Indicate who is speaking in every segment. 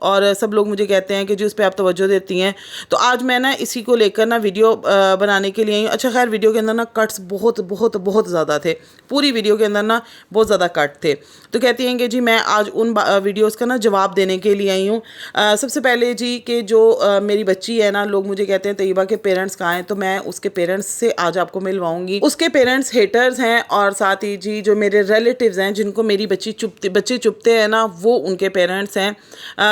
Speaker 1: اور سب لوگ مجھے کہتے ہیں کہ جو اس پہ آپ توجہ دیتی ہیں. تو آج میں نا اسی کو لے کر نا ویڈیو بنانے کے لیے آئی ہوں. اچھا خیر ویڈیو کے اندر نا کٹس بہت بہت بہت زیادہ تھے, پوری ویڈیو کے اندر نا بہت زیادہ کٹ تھے. تو کہتی ہیں کہ جی میں آج ان ویڈیوز کا نا جواب دینے کے لیے آئی ہوں. سب سے پہلے جی کہ جو میری بچی ہے نا, لوگ مجھے کہتے ہیں طیبہ کے پیرنٹس کہاں ہیں, تو میں اس کے پیرنٹس سے آج آپ کو ملواؤں گی. اس کے پیرنٹس ہیٹرز ہیں, اور ساتھ ہی جی جو میرے ریلیٹیوز ہیں جن کو میری بچے چپتے ہیں نا, وہ ان کے پیرنٹس ہیں.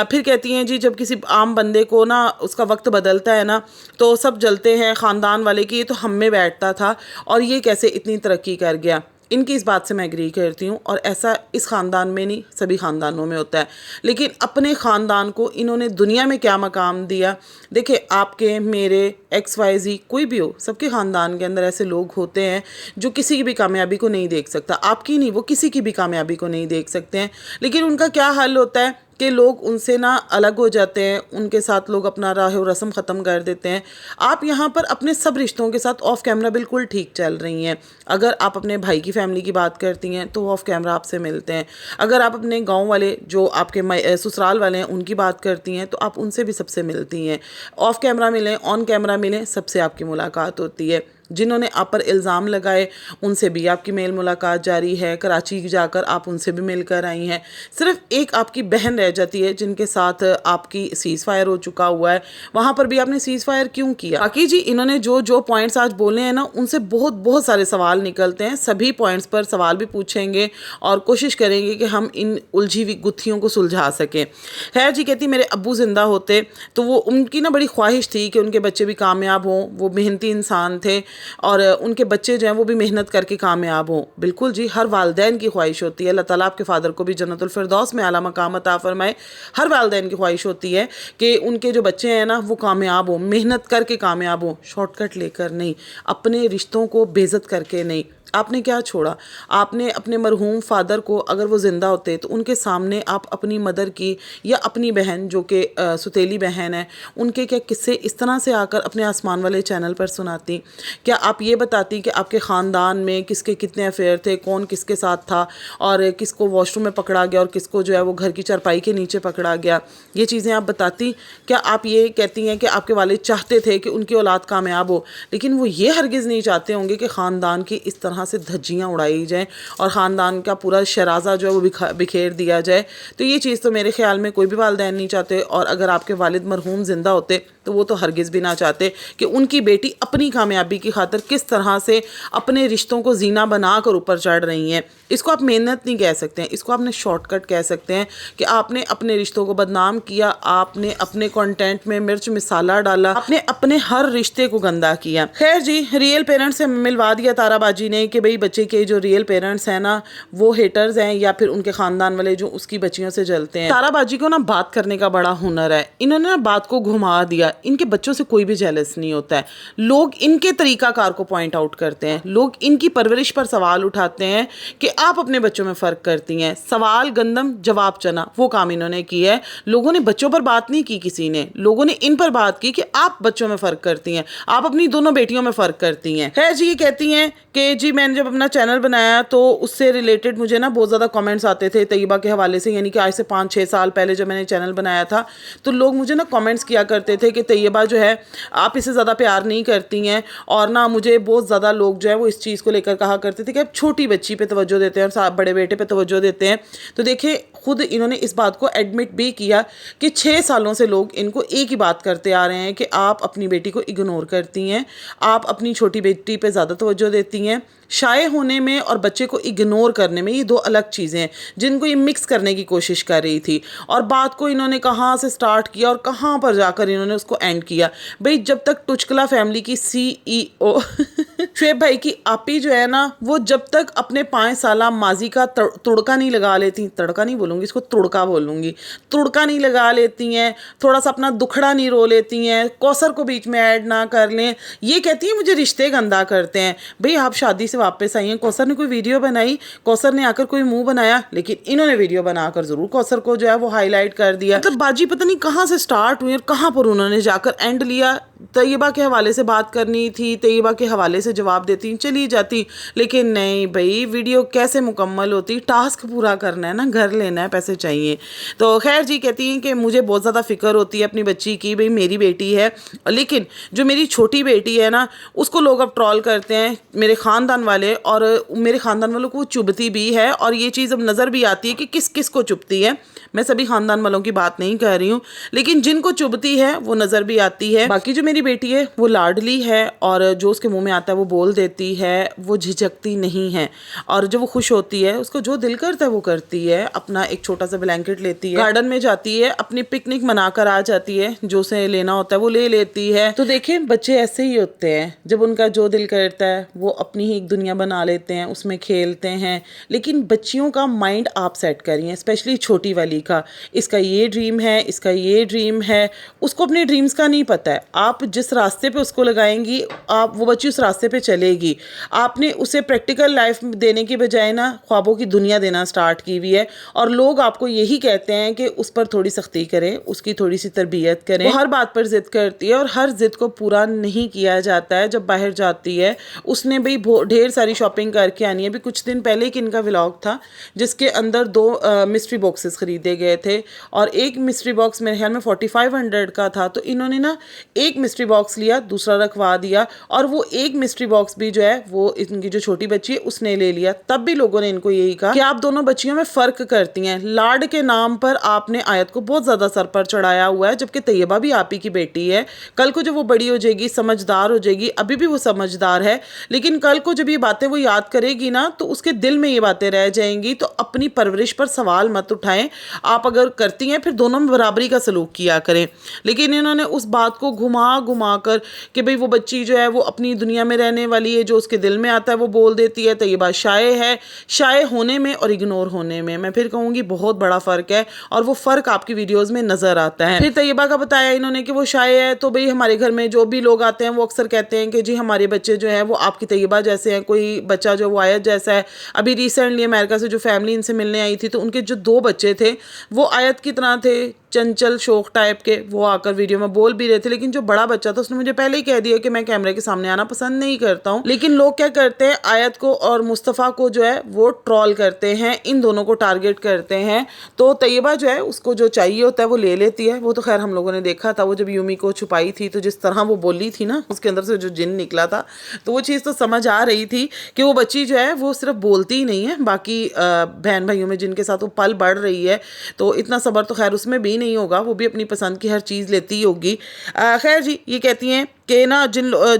Speaker 1: پھر کہتی ہیں جی جب کسی عام بندے کو نا اس کا وقت بدلتا ہے نا تو سب جلتے ہیں خاندان والے کی, یہ تو ہم میں بیٹھتا تھا اور یہ کیسے اتنی ترقی کر گیا. ان کی اس بات سے میں ایگری کرتی ہوں, اور ایسا اس خاندان میں نہیں سبھی خاندانوں میں ہوتا ہے. لیکن اپنے خاندان کو انہوں نے دنیا میں کیا مقام دیا. دیکھیں آپ کے میرے XYZ کوئی بھی ہو, سب کے خاندان کے اندر ایسے لوگ ہوتے ہیں جو کسی کی بھی کامیابی کو نہیں دیکھ سکتا. آپ کی نہیں, وہ کسی کی بھی کامیابی کو نہیں دیکھ سکتے ہیں. لیکن ان کا کیا حل ہوتا ہے کہ لوگ ان سے نا الگ ہو جاتے ہیں, ان کے ساتھ لوگ اپنا راہ و رسم ختم کر دیتے ہیں. آپ یہاں پر اپنے سب رشتوں کے ساتھ آف کیمرہ بالکل ٹھیک چل رہی ہیں. اگر آپ اپنے بھائی کی فیملی کی بات کرتی ہیں تو وہ آف کیمرہ آپ سے ملتے ہیں. اگر آپ اپنے گاؤں والے جو آپ کے سسرال والے ہیں ان کی بات کرتی ہیں تو آپ ان سے بھی سب سے ملتی ہیں. آف کیمرہ ملیں آن کیمرہ ملیں, سب سے آپ کی ملاقات ہوتی ہے. جنہوں نے آپ پر الزام لگائے ان سے بھی آپ کی میل ملاقات جاری ہے. کراچی جا کر آپ ان سے بھی مل کر آئی ہیں. صرف ایک آپ کی بہن رہ جاتی ہے جن کے ساتھ آپ کی سیز فائر ہو چکا ہوا ہے, وہاں پر بھی آپ نے سیز فائر کیوں کیا. باقی جی انہوں نے جو پوائنٹس آج بولے ہیں نا, ان سے بہت سارے سوال نکلتے ہیں. سبھی پوائنٹس پر سوال بھی پوچھیں گے اور کوشش کریں گے کہ ہم ان الجھی ہوئی گتھیوں کو سلجھا سکیں. خیر جی کہتی میرے ابو زندہ ہوتے تو وہ ان کی نا بڑی خواہش تھی کہ ان کے بچے بھی کامیاب ہوں. وہ محنتی انسان تھے اور ان کے بچے جو ہیں وہ بھی محنت کر کے کامیاب ہوں. بالکل جی ہر والدین کی خواہش ہوتی ہے. اللہ تعالیٰ آپ کے فادر کو بھی جنت الفردوس میں اعلیٰ مقام عطا فرمائے. ہر والدین کی خواہش ہوتی ہے کہ ان کے جو بچے ہیں نا وہ کامیاب ہوں, محنت کر کے کامیاب ہوں, شارٹ کٹ لے کر نہیں, اپنے رشتوں کو بے عزت کر کے نہیں. آپ نے کیا چھوڑا, آپ نے اپنے مرحوم فادر کو اگر وہ زندہ ہوتے تو ان کے سامنے آپ اپنی مدر کی یا اپنی بہن جو کہ ستیلی بہن ہے ان کے کیا قصے اس طرح سے آ کر اپنے آسمان والے چینل پر سناتی. کیا آپ یہ بتاتی کہ آپ کے خاندان میں کس کے کتنے افیئر تھے, کون کس کے ساتھ تھا, اور کس کو واش روم میں پکڑا گیا اور کس کو جو ہے وہ گھر کی چارپائی کے نیچے پکڑا گیا. یہ چیزیں آپ بتاتی. کیا آپ یہ کہتی ہیں کہ آپ کے والد چاہتے تھے کہ ان کی اولاد کامیاب ہو, لیکن وہ یہ ہرگز نہیں چاہتے ہوں گے کہ خاندان کی اس طرح سے دھجیاں اڑائی جائیں اور خاندان کا پورا شرازہ جو ہے وہ بکھیر دیا جائے. تو یہ چیز تو میرے خیال میں کوئی بھی والدین نہیں چاہتے. اور اگر آپ کے والد مرحوم زندہ ہوتے تو وہ تو ہرگز بھی نہ چاہتے کہ ان کی بیٹی اپنی کامیابی کی خاطر کس طرح سے اپنے رشتوں کو زینہ بنا کر اوپر چڑھ رہی ہیں. اس کو آپ محنت نہیں کہہ سکتے ہیں, اس کو آپ نے شارٹ کٹ کہہ سکتے ہیں کہ آپ نے اپنے رشتوں کو بدنام کیا, آپ نے اپنے کنٹینٹ میں مرچ مسالہ ڈالا, آپ نے اپنے ہر رشتے کو گندا کیا. خیر جی ریئل پیرنٹس سے ملوا دیا تارا باجی نے کہ بھئی بچے کے جو ریئل پیرنٹس ہیں نا وہ ہیٹرز ہیں یا پھر ان کے خاندان والے جو اس کی بچیوں سے جلتے ہیں. تارا باجی کو نا بات کرنے کا بڑا ہنر ہے. انہوں نے نا بات کو گھما دیا. ان کے بچوں سے کوئی بھی جیلس نہیں ہوتا ہے. لوگ ان کے طریقہ کار کو پوائنٹ آؤٹ کرتے ہیں, لوگ ان کی پرورش پر سوال اٹھاتے ہیں کہ آپ اپنے بچوں میں فرق کرتی ہیں. سوال گندم جواب چنا, وہ کام انہوں نے کیا ہے. لوگوں نے بچوں پر بات نہیں کی, کسی نے, لوگوں نے ان پر بات کی کہ آپ بچوں میں فرق کرتی ہیں, آپ اپنی دونوں بیٹیوں میں فرق کرتی ہیں. خیر جی یہ کہتی ہیں کہ جی میں نے جب اپنا چینل بنایا تو اس سے ریلیٹڈ مجھے نا بہت زیادہ کامنٹس آتے تھے طیبہ کے حوالے سے. یعنی کہ آج سے 5-6 سال پہلے جب میں نے چینل بنایا تھا تو لوگ مجھے نا کامنٹس کیا کرتے تھے کہ طیبہ جو ہے آپ اسے زیادہ پیار نہیں کرتی ہیں. اور نہ مجھے بہت زیادہ لوگ جو ہے وہ اس چیز کو لے کر کہا کرتے تھے کہ آپ چھوٹی بچی پہ توجہ دیتے ہیں اور بڑے بیٹے پہ توجہ دیتے ہیں. تو دیکھیں خود انہوں نے اس بات کو ایڈمٹ بھی کیا کہ 6 سالوں سے لوگ ان کو ایک ہی بات کرتے آ رہے ہیں کہ آپ اپنی بیٹی کو اگنور کرتی ہیں, آپ اپنی چھوٹی بیٹی پہ زیادہ توجہ دیتی ہیں. شائع ہونے میں اور بچے کو اگنور کرنے میں یہ دو الگ چیزیں ہیں جن کو یہ مکس کرنے کی کوشش کر رہی تھی. اور بات کو انہوں نے کہاں سے سٹارٹ کیا اور کہاں پر جا کر انہوں نے اس کو اینڈ کیا. بھئی جب تک ٹچکلا فیملی کی CEO شعیب بھائی کی آپی جو ہے نا وہ جب تک اپنے 5 سالہ ماضی کا تڑکا نہیں لگا لیتی, تڑکا نہیں بولوں گی اس کو تڑکا بولوں گی, تڑکا نہیں لگا لیتی ہیں, تھوڑا سا اپنا دکھڑا نہیں رو لیتی ہیں, کوثر کو بیچ میں ایڈ نہ کر لیں, یہ کہتی ہیں مجھے رشتے گندا کرتے ہیں. بھئی آپ شادی سے واپس آئی ہیں, کوثر نے کوئی ویڈیو بنائی, کوثر نے آ کر کوئی منہ بنایا, لیکن انہوں نے ویڈیو بنا کر ضرور کوثر کو جو ہے وہ ہائی لائٹ کر دیا. مطلب باجی پتہ نہیں کہاں سے سٹارٹ ہوئی اور کہاں پر انہوں نے جا کر اینڈ لیا, طیبہ کے حوالے سے بات کرنی تھی، طیبہ کے حوالے سے جواب دیتی چلی جاتی، لیکن نہیں بھائی، ویڈیو کیسے مکمل ہوتی، ٹاسک پورا کرنا ہے نا، گھر لینا ہے، پیسے چاہیے۔ تو خیر جی کہتی ہیں کہ مجھے بہت زیادہ فکر ہوتی ہے اپنی بچی کی، بھئی میری بیٹی ہے، لیکن جو میری چھوٹی بیٹی ہے نا اس کو لوگ اب ٹرول کرتے ہیں، میرے خاندان والے، اور میرے خاندان والوں کو وہ چبھتی بھی ہے، اور یہ چیز اب نظر بھی آتی ہے کہ کس کس کو چبھتی ہے۔ میں سبھی خاندان والوں کی بات نہیں کہہ رہی ہوں، لیکن جن کو چبھتی ہے وہ نظر بھی آتی ہے۔ باقی جو میری بیٹی ہے وہ لاڈلی ہے، اور جو اس کے منہ میں آتا ہے وہ بول دیتی ہے، وہ جھجکتی نہیں ہے، اور جب وہ خوش ہوتی ہے اس کو جو دل کرتا ہے وہ کرتی ہے، اپنا ایک چھوٹا سا بلینکٹ لیتی ہے، گارڈن میں جاتی ہے، اپنی پکنک منا کر آ جاتی ہے، جو اسے لینا ہوتا ہے وہ لے لیتی ہے۔ تو دیکھیں بچے ایسے ہی ہوتے ہیں، جب ان کا جو دل کرتا ہے وہ اپنی ہی ایک دنیا بنا لیتے ہیں، اس میں کھیلتے ہیں۔ لیکن بچیوں کا مائنڈ آپ سیٹ کریے، اسپیشلی چھوٹی والی کا، اس کا یہ ڈریم ہے، اس کا یہ ڈریم ہے، اس کو اپنے ڈریمز کا نہیں پتہ ہے۔ آپ جس راستے پہ اس کو لگائیں گی وہ بچی اس راستے پہ چلے گی۔ آپ نے اسے پریکٹیکل لائف دینے کی بجائے نا خوابوں کی دنیا دینا سٹارٹ کی ہوئی ہے، اور لوگ آپ کو یہی کہتے ہیں کہ اس پر تھوڑی سختی کریں، اس کی تھوڑی سی تربیت کریں۔ وہ ہر بات پر ضد کرتی ہے، اور ہر ضد کو پورا نہیں کیا جاتا ہے۔ جب باہر جاتی ہے اس نے بھی ڈھیر ساری شاپنگ کر کے آنی ہے۔ ابھی کچھ دن پہلے ایک ان کا ولاگ تھا جس کے اندر 2 مسٹری باکسز خریدے گئے تھے، اور ایک مسٹری باکس میرے خیال میں 4500 کا تھا، تو انہوں نے نا ایک مسٹری باکس لیا، دوسرا رکھوا دیا، اور وہ ایک مسٹری باکس بھی جو ہے وہ ان کی جو چھوٹی بچی ہے اس نے لے لیا۔ تب بھی لوگوں نے ان کو یہی کہا کہ آپ دونوں بچیوں میں فرق کرتی ہیں، لاڈ کے نام پر آپ نے آیت کو بہت زیادہ سر پر چڑھایا ہوا ہے، جبکہ طیبہ بھی آپ ہی کی بیٹی ہے۔ کل کو جب وہ بڑی ہو جائے گی، سمجھدار ہو جائے گی، ابھی بھی وہ سمجھدار ہے، لیکن کل کو جب یہ باتیں وہ یاد کرے گی نا تو اس کے دل میں یہ باتیں رہ جائیں گی۔ تو اپنی پرورش پر سوال مت اٹھائیں، آپ اگر کرتی ہیں پھر دونوں میں برابری کا سلوک کیا کریں۔ لیکن انہوں نے اس بات کو گھما کر کہ بھئی وہ بچی جو ہے وہ اپنی دنیا میں رہنے والی ہے، جو اس کے دل میں آتا ہے وہ بول دیتی ہے۔ طیبہ شائع ہے، شائع ہونے میں اور اگنور ہونے میں میں پھر کہوں گی بہت بڑا فرق ہے، اور وہ فرق آپ کی ویڈیوز میں نظر آتا ہے۔ پھر طیبہ کا بتایا انہوں نے کہ وہ شائع ہے، تو بھئی ہمارے گھر میں جو بھی لوگ آتے ہیں وہ اکثر کہتے ہیں کہ جی ہمارے بچے جو ہیں وہ آپ کی طیبہ جیسے ہیں، کوئی بچہ جو وہ آیت جیسا ہے۔ ابھی ریسنٹلی امریکہ سے جو فیملی ان سے ملنے آئی تھی تو ان کے جو 2 بچے تھے وہ آیت کی طرح تھے، چنچل شوق ٹائپ کے، وہ آ کر ویڈیو میں بول بھی رہے تھے، لیکن جو بڑا بچہ تھا اس نے مجھے پہلے ہی کہہ دیا کہ میں کیمرے کے سامنے آنا پسند نہیں کرتا ہوں۔ لیکن لوگ کیا کرتے ہیں، آیت کو اور مصطفیٰ کو جو ہے وہ ٹرول کرتے ہیں، ان دونوں کو ٹارگٹ کرتے ہیں۔ تو طیبہ جو ہے اس کو جو چاہیے ہوتا ہے وہ لے لیتی ہے۔ وہ تو خیر ہم لوگوں نے دیکھا تھا، وہ جب یومی کو چھپائی تھی تو جس طرح وہ بولی تھی نا، اس کے اندر سے جو جن نکلا تھا، تو وہ چیز تو سمجھ آ رہی تھی کہ وہ بچی جو ہے وہ صرف بولتی ہی نہیں ہے، باقی بہن بھائیوں میں جن کے ساتھ وہ پل بڑھ رہی ہے تو اتنا صبر تو خیر اس میں بھی نہیں ہوگا، وہ بھی اپنی پسند کی ہر چیز لیتی ہوگی۔ خیر جی یہ کہتی ہیں کہ نا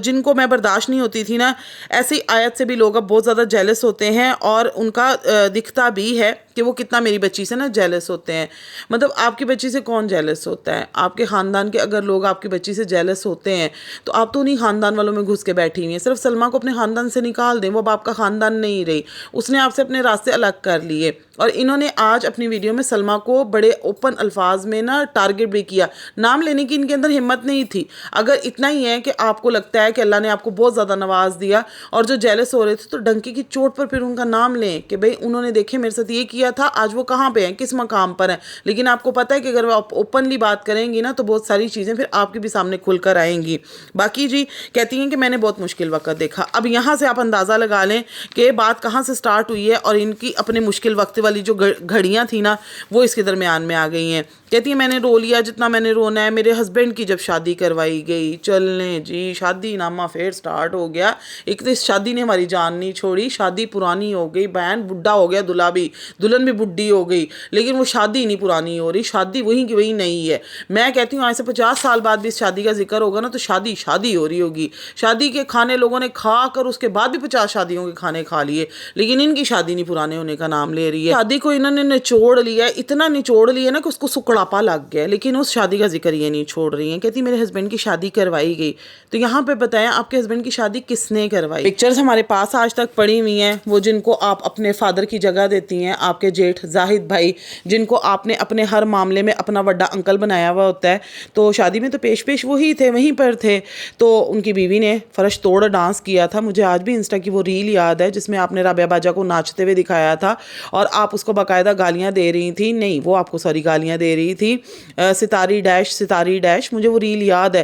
Speaker 1: جن کو میں برداشت نہیں ہوتی تھی نا، ایسی آیت سے بھی لوگ اب بہت زیادہ جیلس ہوتے ہیں، اور ان کا دکھتا بھی ہے کہ وہ کتنا میری بچی سے نا جیلس ہوتے ہیں۔ مطلب آپ کی بچی سے کون جیلس ہوتا ہے؟ آپ کے خاندان کے اگر لوگ آپ کی بچی سے جیلس ہوتے ہیں تو آپ تو انہیں خاندان والوں میں گھس کے بیٹھی ہوئی ہیں۔ صرف سلمیٰ کو اپنے خاندان سے نکال دیں، وہ اب آپ کا خاندان نہیں رہی، اس نے آپ سے اپنے راستے الگ کر لیے۔ اور انہوں نے آج اپنی ویڈیو میں سلمیٰ کو بڑے اوپن الفاظ میں نا ٹارگٹ بھی کیا، نام لینے کی ان کے اندر ہمت نہیں تھی۔ اگر اتنا ہی ہے کہ آپ کو لگتا ہے کہ اللہ نے آپ کو بہت زیادہ نواز دیا اور جو جیلس ہو رہے تھے تو ڈنکی کی چوٹ پر پھر ان کا نام لیں کہ بھئی انہوں نے دیکھے میرے ساتھ یہ کیا تھا، آج وہ کہاں پہ ہیں، کس مقام پر ہیں۔ لیکن آپ کو پتہ ہے کہ اگر آپ اوپنلی بات کریں گی نا تو بہت ساری چیزیں پھر آپ کے بھی سامنے کھل کر آئیں گی۔ باقی جی کہتی ہیں کہ میں نے بہت مشکل وقت دیکھا۔ اب یہاں سے آپ اندازہ لگا لیں کہ بات کہاں سے سٹارٹ ہوئی ہے، اور ان کی اپنے مشکل وقت والی جو گھڑیاں تھیں نا وہ اس کے درمیان میں آ گئی ہیں۔ کہتی ہیں میں نے رو لیا جتنا میں نے رونا ہے۔ میرے ہسبینڈ کی جب شادی کروائی گئی، چلنے جی شادی نامہ پھر سٹارٹ ہو گیا۔ ایک تو اس شادی نے ہماری جان نہیں چھوڑی، شادی پرانی ہو گئی، بہن بڈھا ہو گیا، دلہا بھی، دلہن بھی بڈھی ہو گئی، لیکن وہ شادی نہیں پرانی ہو رہی، شادی وہی کی وہی نہیں ہے۔ میں کہتی ہوں آج سے 50 سال بعد بھی اس شادی کا ذکر ہوگا نا تو شادی ہو رہی ہوگی۔ شادی کے کھانے لوگوں نے کھا کر اس کے بعد بھی 50 شادیوں کے کھانے کھا لیے، لیکن ان کی شادی نہیں پرانے ہونے کا نام لے رہی ہے۔ شادی کو انہوں نے نچوڑ لیا، اتنا نچوڑ لیا نا کہ اس کو سکڑاپا لگ گیا، لیکن اس شادی کا ذکر یہ نہیں چھوڑ رہی ہیں۔ کہتی میرے ہسبینڈ کی شادی کروائی گئی۔ تو یہاں پہ بتائیں آپ کے ہسبینڈ کی شادی کس نے کروائی؟ پکچرز ہمارے پاس آج تک پڑی ہوئی ہیں، وہ جن کو آپ اپنے فادر کی جگہ دیتی ہیں، آپ کے جیٹھ زاہد بھائی، جن کو آپ نے اپنے ہر معاملے میں اپنا بڑا انکل بنایا ہوا ہوتا ہے۔ تو شادی میں تو پیش وہی تھے، وہیں پر تھے۔ تو ان کی بیوی نے فرش توڑ ڈانس کیا تھا۔ مجھے آج بھی انسٹا کی وہ ریل یاد ہے جس میں آپ نے رابعہ باجا کو ناچتے ہوئے دکھایا تھا اور آپ اس کو باقاعدہ گالیاں دے رہی تھی، نہیں وہ آپ کو ساری گالیاں دے رہی تھی، ستاری ڈیش، مجھے وہ ریل یاد ہے۔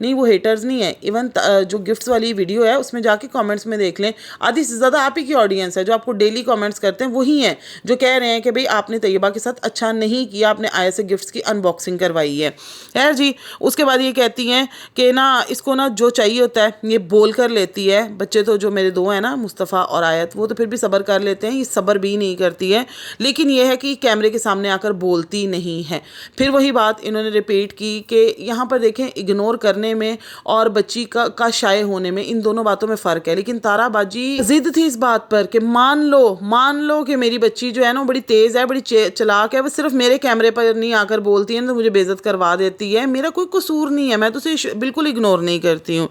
Speaker 1: نہیں وہ ہیٹرز نہیں ہیں. ایون جو گفٹس والی ویڈیو ہے اس میں جا کے کامنٹس میں دیکھ لیں, آدھی سے زیادہ آپ ہی کی آڈینس ہے جو آپ کو ڈیلی کامنٹس کرتے ہیں, وہی ہیں جو کہہ رہے ہیں کہ بھئی آپ نے طیبہ کے ساتھ اچھا نہیں کیا, آپ نے آیا سے گفٹس کی ان باکسنگ کروائی ہے. خیر جی, اس کے بعد یہ کہتی ہیں کہ نا اس کو نا جو چاہیے ہوتا ہے یہ بول کر لیتی ہے. بچے تو جو میرے دو ہیں نا, مصطفیٰ اور آیت, وہ تو پھر بھی صبر کر لیتے ہیں, یہ صبر بھی نہیں کرتی ہے. لیکن یہ ہے کہ کیمرے کے سامنے آ کر بولتی نہیں ہے. پھر وہی بات انہوں نے ریپیٹ کی کہ یہاں پر دیکھیں اگنور کرنے میں اور بچی کا شائع ہونے میں ان دونوں باتوں میں فرق ہے. لیکن تارا باجی ضد تھی اس بات پر کہ مان لو کہ میری بچی جو ہے نا وہ بڑی تیز ہے, بڑی چلاک ہے, وہ صرف میرے کیمرے پر نہیں آ کر بولتی ہے تو مجھے بے عزت کروا دیتی ہے, میرا کوئی قصور نہیں ہے, میں تو اسے بالکل اگنور نہیں کرتی ہوں.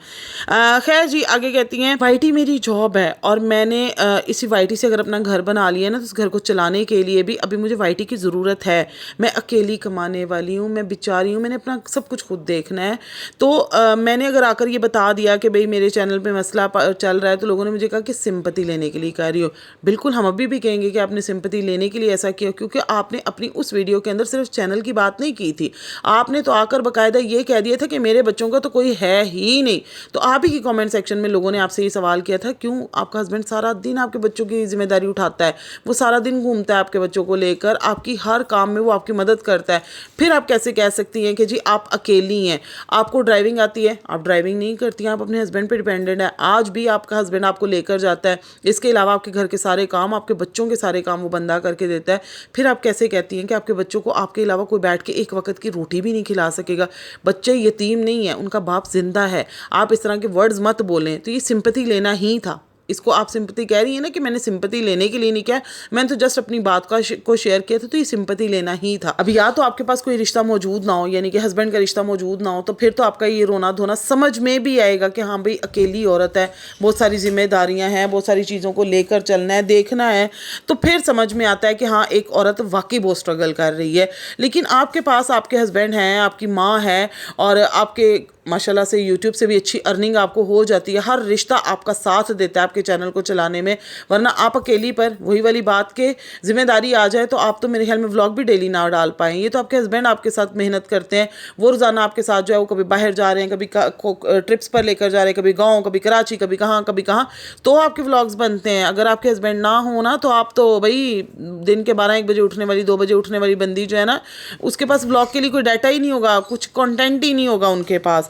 Speaker 1: خیر جی, آگے کہتی ہیں وائی ٹی میری جاب ہے اور میں نے اسی وائی ٹی سے اگر اپنا گھر بنا لیا نا تو اس گھر کو چلانے کے لیے بھی ابھی مجھے وائی ٹی کی ضرورت ہے. میں اکیلی کمانے والی ہوں, میں بیچاری ہوں, میں نے اپنا سب کچھ خود دیکھنا ہے. تو میں نے اگر آ کر یہ بتا دیا کہ بھئی میرے چینل پہ مسئلہ چل رہا ہے تو لوگوں نے مجھے کہا کہ سمپتی لینے کے لیے کہہ رہی ہو. بالکل ہم ابھی بھی کہیں گے کہ آپ نے سمپتی لینے کے لیے ایسا کیا, کیونکہ آپ نے اپنی اس ویڈیو کے اندر صرف چینل کی بات نہیں کی تھی, آپ نے تو آ کر باقاعدہ یہ کہہ دیا تھا کہ میرے بچوں کا تو کوئی ہے ہی نہیں. تو آپ ہی کی کامنٹ سیکشن میں لوگوں نے آپ سے یہ سوال کیا تھا کیوں آپ کا ہسبینڈ سارا دن آپ کے بچوں کی ذمہ داری اٹھاتا ہے, وہ سارا دن گھومتا ہے آپ کے بچوں کو لے کر, آپ کی ہر کام میں وہ آپ کی مدد کرتا ہے, پھر آپ کیسے کہہ سکتی ہیں کہ جی آپ اکیلی ہیں, آپ کو ڈرائیونگ آتی ہے, آپ ڈرائیونگ نہیں کرتی ہیں, آپ اپنے ہسبینڈ پہ ڈیپینڈنٹ ہے. آج بھی آپ کا ہسبینڈ آپ کو لے کر جاتا ہے, اس کے علاوہ آپ کے گھر کے سارے کام, آپ کے بچوں کے سارے کام وہ بندہ کر کے دیتا ہے. پھر آپ کیسے کہتی ہیں کہ آپ کے بچوں کو آپ کے علاوہ کوئی بیٹھ کے ایک وقت کی روٹی بھی نہیں کھلا سکے گا؟ بچے یتیم نہیں ہیں, ان کا باپ زندہ ہے. آپ اس طرح کے ورڈز مت بولیں. تو یہ سمپتی لینا ہی تھا. اس کو آپ سمپتی کہہ رہی ہیں نا کہ میں نے سمپتی لینے کے لیے نہیں کیا, میں نے تو جسٹ اپنی بات کو شیئر کیا تھا, تو یہ سمپتی لینا ہی تھا. ابھی یا تو آپ کے پاس کوئی رشتہ موجود نہ ہو, یعنی کہ ہسبینڈ کا رشتہ موجود نہ ہو, تو پھر تو آپ کا یہ رونا دھونا سمجھ میں بھی آئے گا کہ ہاں بھئی اکیلی عورت ہے, بہت ساری ذمہ داریاں ہیں, بہت ساری چیزوں کو لے کر چلنا ہے, دیکھنا ہے. تو پھر سمجھ میں آتا ہے کہ ہاں ایک عورت واقعی بہت اسٹرگل کر رہی ہے. لیکن آپ کے پاس آپ کے ہسبینڈ ہیں, آپ کی ماں ہے, اور آپ کے ماشاءاللہ سے یوٹیوب سے بھی اچھی ارننگ آپ کو ہو جاتی ہے, ہر رشتہ آپ کا ساتھ دیتا ہے آپ کے چینل کو چلانے میں. ورنہ آپ اکیلی پر وہی والی بات کہ ذمہ داری آ جائے تو آپ تو میرے خیال میں ولاگ بھی ڈیلی نہ ڈال پائیں. یہ تو آپ کے ہسبینڈ آپ کے ساتھ محنت کرتے ہیں, وہ روزانہ آپ کے ساتھ جو ہے وہ کبھی باہر جا رہے ہیں, کبھی ٹرپس پر لے کر جا رہے ہیں, کبھی گاؤں, کبھی کراچی, کبھی کہاں, تو آپ کے ولاگز بنتے ہیں. اگر آپ کے ہسبینڈ نہ ہو نا تو آپ تو بھائی دن کے 12-1 بجے اٹھنے والی, 2 بجے اٹھنے والی بندی جو ہے نا, اس کے پاس ولاگ کے لیے کوئی ڈیٹا ہی نہیں ہوگا, کچھ کنٹینٹ ہی نہیں ہوگا ان کے پاس.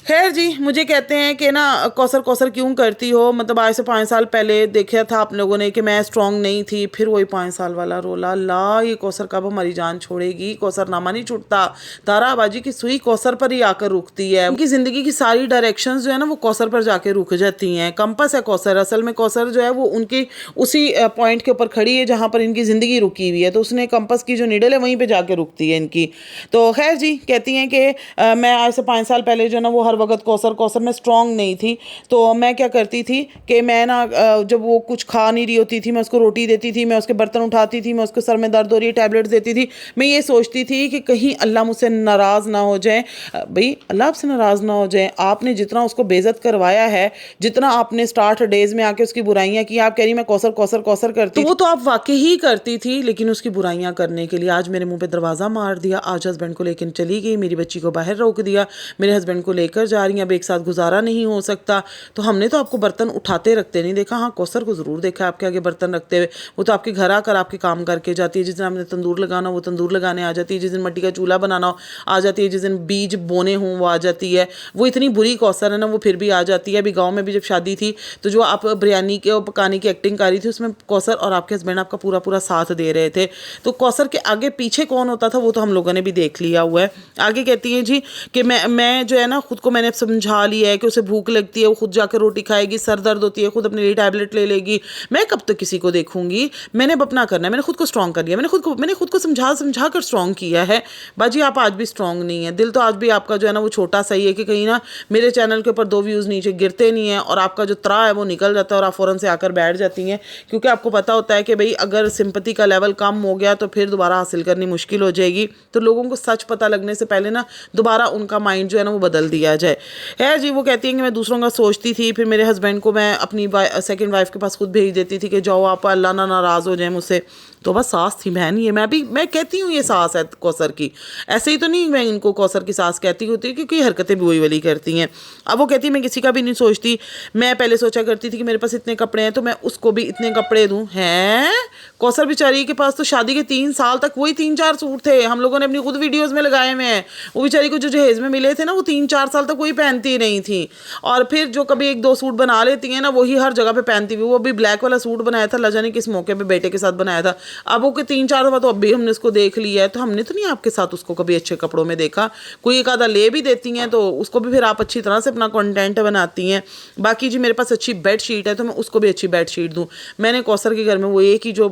Speaker 1: خیر جی, مجھے کہتے ہیں کہ نا کوثر کیوں کرتی ہو, مطلب آج سے 5 سال پہلے دیکھا تھا آپ لوگوں نے کہ میں اسٹرانگ نہیں تھی, پھر وہی 5 سال والا رولا. لا, یہ کوثر کب ہماری جان چھوڑے گی؟ کوثر نامہ نہیں چھوٹتا. تارا باجی کی سوئی کوثر پر ہی آ کر رکتی ہے. ان کی زندگی کی ساری ڈائریکشنز جو ہے نا وہ کوثر پر جا کے رک جاتی ہیں. کمپس ہے کوثر, اصل میں کوثر جو ہے وہ ان کی اسی پوائنٹ کے اوپر کھڑی ہے جہاں پر ان کی زندگی رکی ہوئی ہے, تو اس نے کمپس کی جو نیڈل ہے وہیں پہ جا کے رکتی ہے ان کی. تو خیر جی, کہتی ہیں کہ میں آج سے 5 سال پہلے جو ہے نا وہ ہر وقت کوثر میں اسٹرانگ نہیں تھی. تو میں کیا کرتی تھی کہ میں نا جب وہ کچھ کھا نہیں رہی ہوتی تھی, میں اس کو روٹی دیتی تھی, میں اس کے برتن اٹھاتی تھی, میں اس کے سر میں درد ہو رہی ہے ٹیبلٹس دیتی تھی. میں یہ سوچتی تھی کہ کہیں اللہ مجھ سے ناراض نہ ہو جائے. بھئی اللہ آپ سے ناراض نہ ہو جائے, آپ نے جتنا اس کو بے عزت کروایا ہے, جتنا آپ نے اسٹارٹ ڈیز میں آ کے اس کی برائیاں کی, آپ کہہ رہی میں کوثر کرتی, تو وہ تو آپ واقعی ہی کرتی تھی. لیکن اس کی برائیاں کرنے کے لیے آج میرے منہ پہ دروازہ مار دیا, آج ہسبینڈ کو لے کے چلی گئی, میری بچی کو باہر روک دیا, میرے ہسبینڈ کو لے کر جا رہی ہیں, اب ایک ساتھ گزارا نہیں ہو سکتا. تو ہم نے تو آپ کو برتن اٹھاتے رکھتے نہیں دیکھا. ہاں کوثر کو ضرور دیکھا آپ کے آگے برتن رکھتے ہوئے, وہ تو آپ کے گھر آ کر آپ کے کام کر کے جاتی ہے. جس دن آپ نے تندور لگانا وہ تندور لگانے آ جاتی ہے, جس دن مٹی کا چولہا بنانا ہو آ جاتی ہے, جس دن بیج بونے ہوں وہ آ جاتی ہے. وہ اتنی بری کوثر ہے نا, وہ پھر بھی آ جاتی ہے. ابھی گاؤں میں بھی جب شادی تھی تو جو آپ بریانی کے اور پکانے کی ایکٹنگ کر رہی تھی, اس میں کوثر اور آپ کے ہسبینڈ آپ کا پورا ساتھ دے رہے تھے. تو کوثر کے آگے پیچھے کون ہوتا تھا وہ تو ہم لوگوں نے بھی دیکھ لیا ہوا ہے. آگے کہتی ہیں جی کہ میں جو ہے نا خود کو میں نے سمجھا لیا ہے کہ اسے بھوک لگتی ہے, وہ خود جا کے روٹی کھائے گی, سر درد ہوتی ہے خود اپنے لیے ٹیبلٹ لے گی. میں کب تک کسی کو دیکھوں گی؟ میں نے اپنا کرنا ہے, میں نے خود کو اسٹرانگ کر لیا, میں نے خود کو سمجھا کر اسٹرانگ کیا ہے. باجی آپ آج بھی اسٹرانگ نہیں ہیں, دل تو آج بھی آپ کا جو ہے نا وہ چھوٹا سا ہی ہے کہ کہیں نا میرے چینل کے اوپر 2 ویوز نیچے گرتے نہیں ہیں اور آپ کا جو ترا ہے وہ نکل جاتا ہے اور آپ فوراً سے آ کر بیٹھ جاتی ہیں, کیونکہ آپ کو پتا ہوتا ہے کہ بھئی اگر سمپتی کا لیول کم ہو گیا تو پھر دوبارہ حاصل کرنی مشکل ہو جائے گی. تو لوگوں کو سچ پتہ لگنے سے پہلے نا دوبارہ ان کا مائنڈ جو ہے نا وہ بدل دیا جائے. ہے جی وہ کہتی ہیں کہ میں دوسروں کا سوچتی تھی, پھر میرے ہسبینڈ کو میں اپنی سیکنڈ وائف کے پاس خود بھیج دیتی تھی کہ جاؤ آپ, اللہ نہ ناراض ہو جائیں مجھ سے. تو بس ساس تھی بہن یہ, میں کہتی ہوں یہ ساس ہے کوثر کی, ایسے ہی تو نہیں میں ان کو کوثر کی ساس کہتی ہوتی کیونکہ یہ حرکتیں بھی وہی والی کرتی ہیں. اب وہ کہتی ہے میں کسی کا بھی نہیں سوچتی, میں پہلے سوچا کرتی تھی کہ میرے پاس اتنے کپڑے ہیں تو میں اس کو بھی اتنے کپڑے دوں. ہیں کوثر بیچاری کے پاس تو شادی کے 3 سال تک وہی 3-4 سوٹ تھے, ہم لوگوں نے اپنی خود ویڈیوز میں لگائے ہوئے ہیں. وہ بیچاری کو جو جہیز میں ملے تھے نا وہ 3-4 سال تک کوئی پہنتی نہیں تھی, اور پھر جو کبھی 1-2 سوٹ بنا لیتی ہیں نا وہی ہر جگہ پہ پہنتی ہوئی. وہ بھی بلیک والا سوٹ بنایا تھا, اللہ جانے کس موقع پہ بیٹے کے ساتھ بنایا تھا. اب وہ کہ 3-4 دفعہ تو اب بھی ہم نے اس کو دیکھ لیا ہے, تو ہم نے تو نہیں آپ کے ساتھ اس کو کبھی اچھے کپڑوں میں دیکھا. کوئی ایک آدھا لے بھی دیتی ہیں تو اس کو بھی پھر آپ اچھی طرح سے اپنا کنٹینٹ بناتی ہیں. باقی جی میرے پاس اچھی بیڈ شیٹ ہے تو میں اس کو بھی اچھی بیڈ شیٹ دوں. میں نے کوثر کے گھر میں وہ ایک ہی جو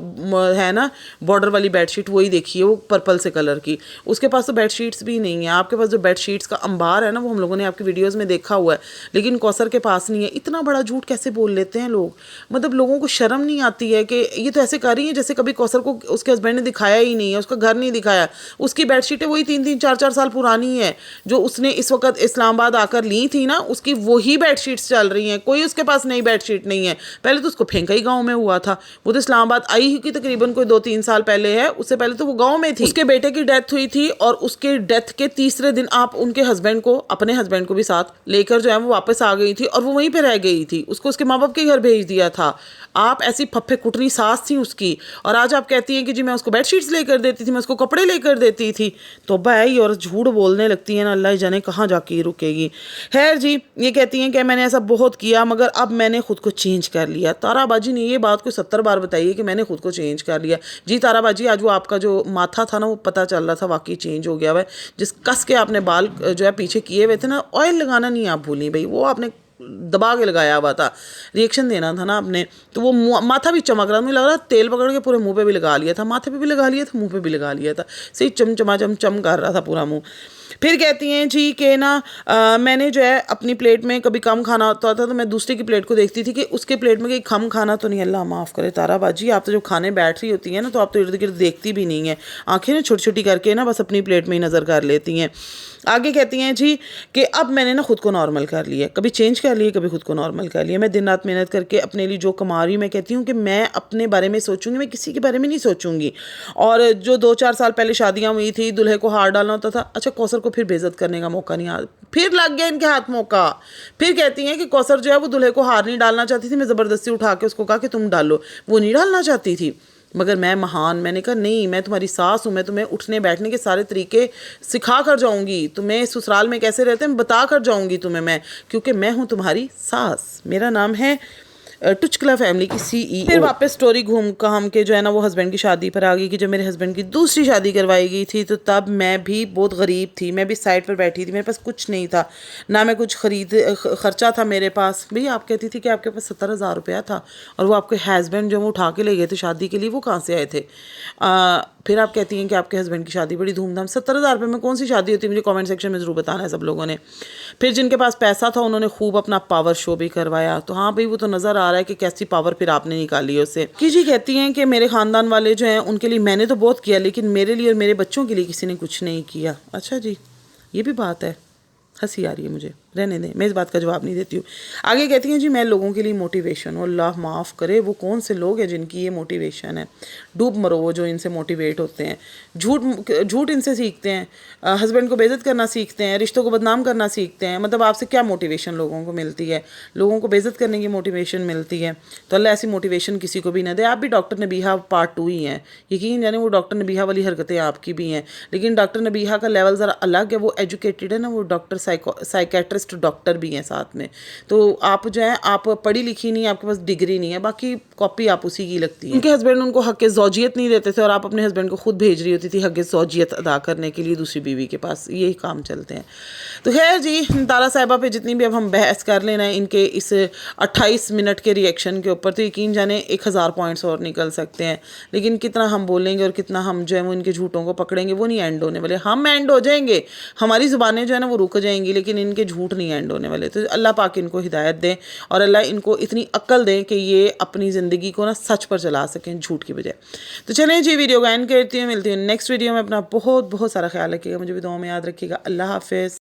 Speaker 1: ہے نا بارڈر والی بیڈ شیٹ وہی دیکھی ہے, وہ پرپل سے کلر کی. اس کے پاس تو بیڈ شیٹس بھی نہیں ہیں. آپ کے پاس جو بیڈ شیٹس کا انبار ہے نا وہ ہم لوگوں نے آپ کی ویڈیوز میں دیکھا ہوا ہے, لیکن کوثر کے پاس نہیں ہے. اتنا بڑا جھوٹ کیسے بول لیتے ہیں لوگ, مطلب لوگوں کو شرم نہیں آتی ہے کہ یہ تو ایسے کر رہی ہیں جیسے کبھی کوثر کو اس کے ہسبینڈ نے دکھایا ہی نہیں ہے, اس کا گھر نہیں دکھایا. اس کی بیڈ شیٹیں وہی 3-4 سال پرانی ہے جو اس نے اس وقت اسلام آباد آ کر لی تھی نا, اس کی وہی بیڈ شیٹس چل رہی ہیں. کوئی اس کے پاس نئی بیڈ شیٹ نہیں ہے. پہلے تو اس کو پھینکا ہی گاؤں میں ہوا تھا, وہ تو اسلام آباد آئی ہی کی تقریباً کوئی 2-3 سال پہلے ہے, اس سے پہلے تو وہ گاؤں میں تھی. اس کے بیٹے کی ڈیتھ ہوئی تھی اور اس کے ڈیتھ کے تیسرے دن آپ ان کے ہسبینڈ کو, اپنے ہسبینڈ کو بھی ساتھ لے کر جو ہے وہ واپس آ گئی تھی, اور وہ وہیں پہ رہ گئی تھی. اس کو اس کے ماں باپ کے گھر بھیج دیا تھا. آپ ایسی پھپھے کٹنی ساس تھی اس کی, اور آج آپ کہتی ہیں کہ جی میں اس کو بیڈ شیٹس لے کر دیتی تھی, میں اس کو کپڑے لے کر دیتی تھی. تو بھائی اور جھوٹ بولنے لگتی ہیں نا, اللہ جانے کہاں جا کے رکے گی. خیر جی یہ کہتی ہیں کہ میں نے ایسا بہت کیا مگر اب میں نے خود کو چینج کر لیا. تارا باجی نے یہ بات کو 70 بار بتائی ہے کہ میں نے خود کو چینج کر لیا. جی تارا باجی آج وہ آپ کا جو ماتھا تھا نا وہ پتہ چل رہا تھا واقعی چینج ہو گیا ہوا ہے. جس کس کے آپ نے بال جو ہے پیچھے کیے ہوئے تھے نا, آئل لگانا نہیں آپ بھولیں بھائی, وہ آپ نے دبا کے لگایا ہوا تھا, ریئیکشن دینا تھا نا آپ نے, تو وہ ماتھا بھی چمک رہا, مجھے لگ رہا تیل پکڑ کے پورے منہ پہ بھی لگا لیا تھا, ماتھے پہ بھی لگا لیا تھا, منہ پہ بھی لگا لیا تھا, صحیح چم کر رہا تھا پورا منہ. پھر کہتی ہیں جی کہ نا میں نے جو ہے اپنی پلیٹ میں کبھی کم کھانا ہوتا تھا تو میں دوسرے کی پلیٹ کو دیکھتی تھی کہ اس کے پلیٹ میں کہیں کم کھانا تو نہیں. اللہ معاف کرے تارا باجی, آپ تو جب کھانے بیٹھ رہی ہوتی ہیں نا تو آپ تو ارد گرد دیکھتی بھی نہیں ہیں, آنکھیں نا چھوٹی چھوٹی کر کے نا بس اپنی پلیٹ میں ہی نظر کر لیتی ہیں. آگے کہتی ہیں جی کہ اب میں نے نا خود کو نارمل کر لیا, کبھی چینج کر لیے کبھی خود کو نارمل کر لیا. میں دن رات محنت کر کے اپنے لیے جو کما رہی ہوں, میں کہتی ہوں کہ میں اپنے بارے میں سوچوں گی, میں کسی کے بارے میں نہیں سوچوں گی. اور جو 2-4 سال پہلے شادیاں ہوئی تھی, دلہے کو ہار ڈالنا ہوتا تھا, اچھا کوثر کو پھر بے عزت کرنے کا موقع نہیں, پھر لگ گیا ان کے ہاتھ موقع. پھر کہتی ہیں کہ کوثر جو ہے وہ دلہے کو ہار نہیں ڈالنا چاہتی تھی, میں زبردستی اٹھا کے اس کو کہا کہ تم ڈالو, وہ نہیں ڈالنا چاہتی تھی. مگر میں مہان, میں نے کہا نہیں میں تمہاری ساس ہوں, میں تمہیں اٹھنے بیٹھنے کے سارے طریقے سکھا کر جاؤں گی, تمہیں سسرال میں کیسے رہتے ہیں بتا کر جاؤں گی تمہیں میں, کیونکہ میں ہوں تمہاری ساس. میرا نام ہے ٹچکلا فیملی کی CEO. پھر واپس سٹوری گھوم ہم کے جو ہے نا وہ ہسبینڈ کی شادی پر آ گئی کہ جب میرے ہسبینڈ کی دوسری شادی کروائی گئی تھی تو تب میں بھی بہت غریب تھی, میں بھی سائڈ پر بیٹھی تھی, میرے پاس کچھ نہیں تھا, نہ میں کچھ خرچہ تھا میرے پاس. بھئی آپ کہتی تھی کہ آپ کے پاس 70,000 روپیہ تھا, اور وہ آپ کے ہسبینڈ جو وہ اٹھا کے لے گئے تھے شادی کے لیے, وہ کہاں سے آئے تھے؟ پھر آپ کہتی ہیں کہ آپ کے ہسبینڈ کی شادی بڑی دھوم دھام. 70,000 روپے میں کون سی شادی ہوتی ہے؟ مجھے کامنٹ سیکشن میں ضرور بتانا ہے سب لوگوں نے. پھر جن کے پاس پیسہ تھا انہوں نے خوب اپنا پاور شو بھی کروایا, تو ہاں بھئی وہ تو نظر آ رہا ہے کہ کیسی پاور پھر آپ نے نکالی اس سے. کہ جی کہتی ہیں کہ میرے خاندان والے جو ہیں ان کے لیے میں نے تو بہت کیا, لیکن میرے لیے اور میرے بچوں کے لیے کسی نے کچھ نہیں کیا. اچھا جی یہ بھی بات ہے, ہنسی آ رہی ہے مجھے, رہنے دیں, میں اس بات کا جواب نہیں دیتی ہوں. آگے کہتی ہیں جی میں لوگوں کے لیے موٹیویشن ہوں. اللہ معاف کرے وہ کون سے لوگ ہیں جن کی یہ موٹیویشن ہے؟ ڈوب مرو وہ جو ان سے موٹیویٹ ہوتے ہیں. جھوٹ ان سے سیکھتے ہیں, ہسبینڈ کو بے عزت کرنا سیکھتے ہیں, رشتوں کو بدنام کرنا سیکھتے ہیں. مطلب آپ سے کیا موٹیویشن لوگوں کو ملتی ہے؟ لوگوں کو بے عزت کرنے کی موٹیویشن ملتی ہے. تو اللہ ایسی موٹیویشن کسی کو بھی نہ دے. آپ بھی ڈاکٹر نبیہہ پارٹ 2 ہی ہیں, یقین جانے وہ ڈاکٹر نبیہہ والی حرکتیں آپ کی بھی ہیں, لیکن ڈاکٹر نبیہہ کا لیول ذرا الگ ہے, وہ ایجوکیٹڈ ہے نا, وہ ڈاکٹر سائیکیٹرسٹ ڈاکٹر بھی ہیں ساتھ میں. تو آپ جو ہیں آپ پڑھی لکھی نہیں, آپ کے پاس ڈگری نہیں ہے, باقی کاپی آپ اسی کی لگتی ہے. ان کے ہسبینڈ ان کو حق زوجیت نہیں دیتے تھے, اور آپ اپنے ہسبینڈ کو خود بھیج رہی ہوتی تھی حق زوجیت ادا کرنے کے لیے دوسری بیوی کے پاس. یہی کام چلتے ہیں. تو خیر جی تارا صاحبہ پہ جتنی بھی اب ہم بحث کر لینا ان کے اس 28 منٹ کے ریئیکشن کے اوپر, تو یقین جانے 1000 پوائنٹس اور نکل سکتے ہیں, لیکن کتنا ہم بولیں گے اور کتنا ہم جو ہے وہ ان کے جھوٹوں کو پکڑیں گے وہ نہیں اینڈ ہونے والے. ہم اینڈ ہو جائیں گے, ہماری زبانیں جو ہے نا وہ رک جائیں گی, لیکن ان کے جھوٹ نہیں اینڈ ہونے والے. تو اللہ پاک ان کو ہدایت دیں, اور اللہ ان کو اتنی عقل دیں کہ یہ اپنی زندگی کو نا سچ پر چلا سکیں جھوٹ کی بجائے. تو چلیں جی ویڈیو کو اینڈ کرتی ہوں, ملتی ہوں نیکسٹ ویڈیو میں. اپنا بہت بہت سارا خیال رکھیے گا, مجھے بھی دعاؤں میں یاد رکھیے گا. اللہ حافظ.